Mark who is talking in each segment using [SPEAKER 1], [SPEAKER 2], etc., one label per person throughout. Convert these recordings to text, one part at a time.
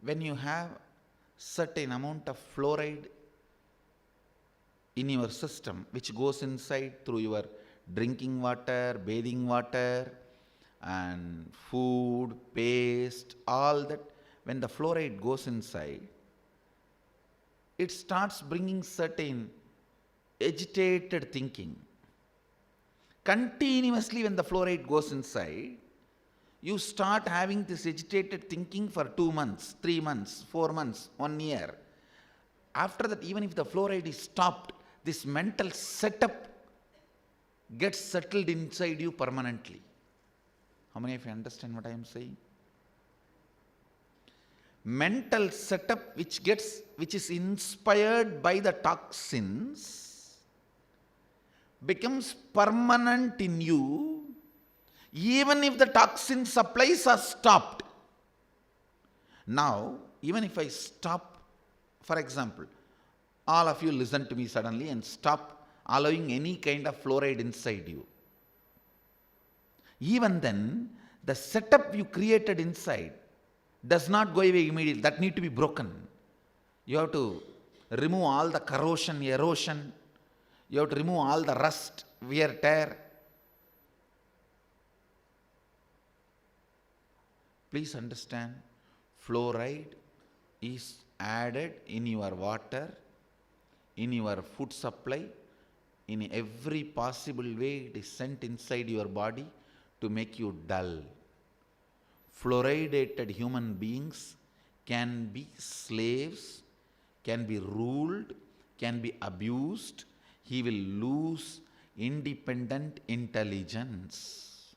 [SPEAKER 1] when you have certain amount of fluoride in your system, which goes inside through your drinking water, bathing water, and food, paste, all that, when the fluoride goes inside, it starts bringing certain agitated thinking. Continuously, when the fluoride goes inside, you start having this agitated thinking for 2 months, 3 months, 4 months, 1 year. After that, even if the fluoride is stopped, this mental setup gets settled inside you permanently. How many of you understand what I am saying? Mental setup which is inspired by the toxins becomes permanent in you, even if the toxin supplies are stopped. Now, even if I stop, for example, all of you listen to me suddenly and stop allowing any kind of fluoride inside you. Even then, the setup you created inside does not go away immediately. That need to be broken. You have to remove all the corrosion, erosion. You have to remove all the rust, wear, tear. Please understand, fluoride is added in your water, in your food supply, in every possible way it is sent inside your body to make you dull. Fluoridated human beings can be slaves, can be ruled, can be abused. He will lose independent intelligence.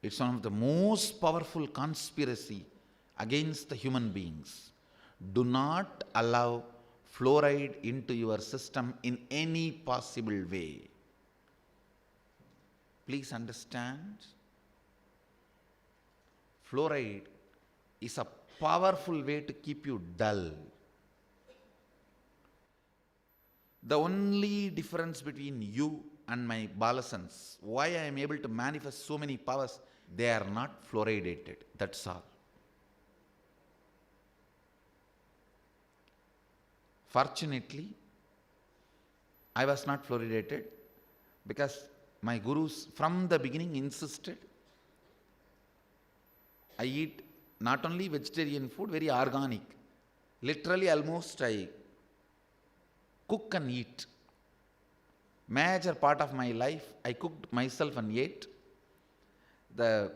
[SPEAKER 1] It's one of the most powerful conspiracy against the human beings. Do not allow fluoride into your system in any possible way. Please understand, fluoride is a powerful way to keep you dull. The only difference between you and my Balasans, why I am able to manifest so many powers, they are not fluoridated. That's all. Fortunately, I was not fluoridated because my gurus from the beginning insisted I eat not only vegetarian food, very organic. Literally almost I cook and eat. Major part of my life I cooked myself and ate. The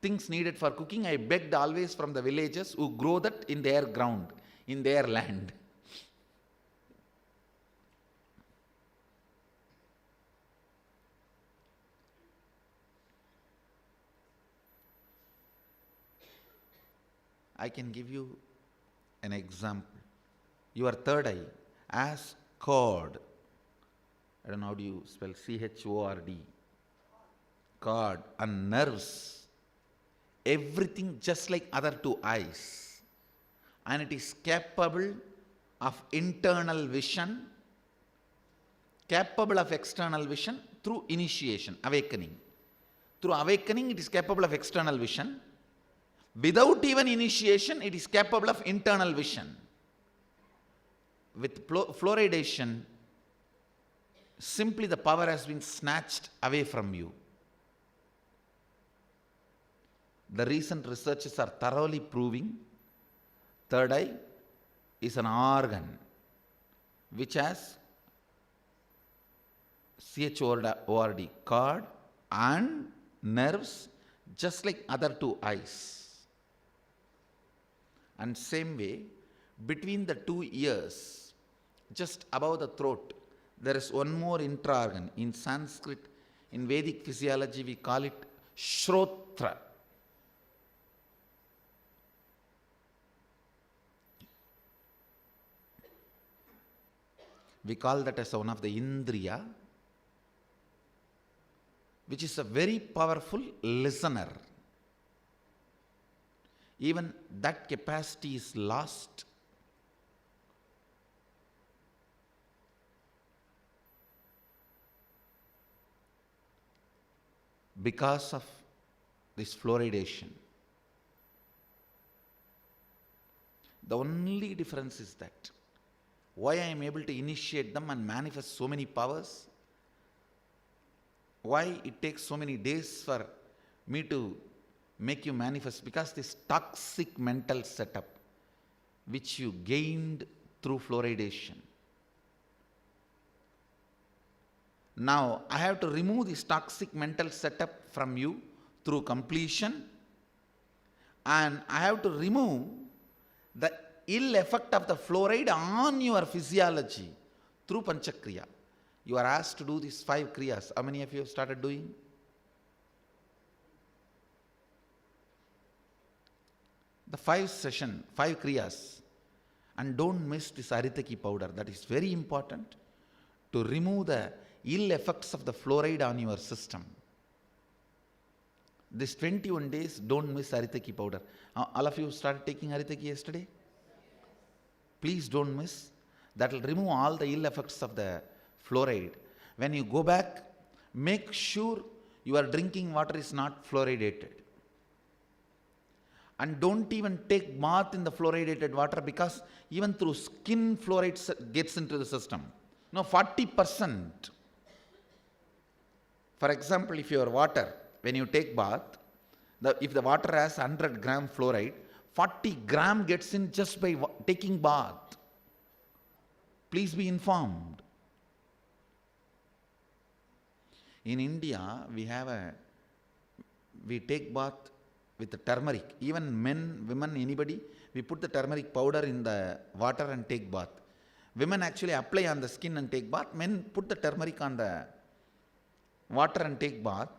[SPEAKER 1] things needed for cooking I begged always from the villagers who grow that in their ground, in their land. I can give you an example. Your third eye, as cord. I don't know how do you spell C-H-O-R-D. Cord and nerves. Everything just like other two eyes. And it is capable of internal vision, capable of external vision through initiation, awakening. Through awakening, it is capable of external vision. Without even initiation, it is capable of internal vision. With fluoridation, simply the power has been snatched away from you. The recent researches are thoroughly proving third eye is an organ which has CHORD, cord and nerves just like other two eyes. And same way, between the two ears, just above the throat, there is one more intra-organ. In Sanskrit, in Vedic physiology, we call it Shrotra. We call that as one of the Indriya, which is a very powerful listener. Even that capacity is lost because of this fluoridation. The only difference is that why I am able to initiate them and manifest so many powers, why it takes so many days for me to make you manifest, because this toxic mental setup which you gained through fluoridation. Now I have to remove this toxic mental setup from you through completion, and I have to remove the ill effect of the fluoride on your physiology through Panchakriya. You are asked to do these 5 kriyas. How many of you have started doing? The 5 kriyas. And don't miss this Aritaki powder. That is very important to remove the ill effects of the fluoride on your system. This 21 days, don't miss Aritaki powder. All of you started taking Aritaki yesterday? Please don't miss. That will remove all the ill effects of the fluoride. When you go back, make sure your drinking water is not fluoridated. And don't even take bath in the fluoridated water, because even through skin fluoride gets into the system. Now 40%. For example, if your water, when you take bath, if the water has 100 gram fluoride, 40 gram gets in just by taking bath. Please be informed. In India, we take bath with the turmeric. Even men, women, anybody, we put the turmeric powder in the water and take bath. Women actually apply on the skin and take bath. Men put the turmeric on the water and take bath.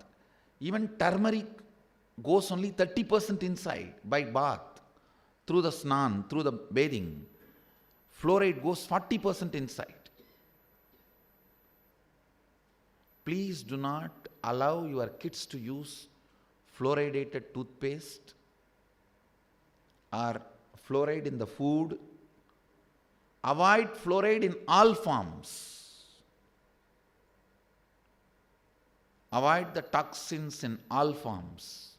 [SPEAKER 1] Even turmeric goes only 30% inside by bath, through the snan, through the bathing. Fluoride goes 40% inside. Please do not allow your kids to use fluoridated toothpaste or fluoride in the food. Avoid fluoride in all forms. Avoid the toxins in all forms.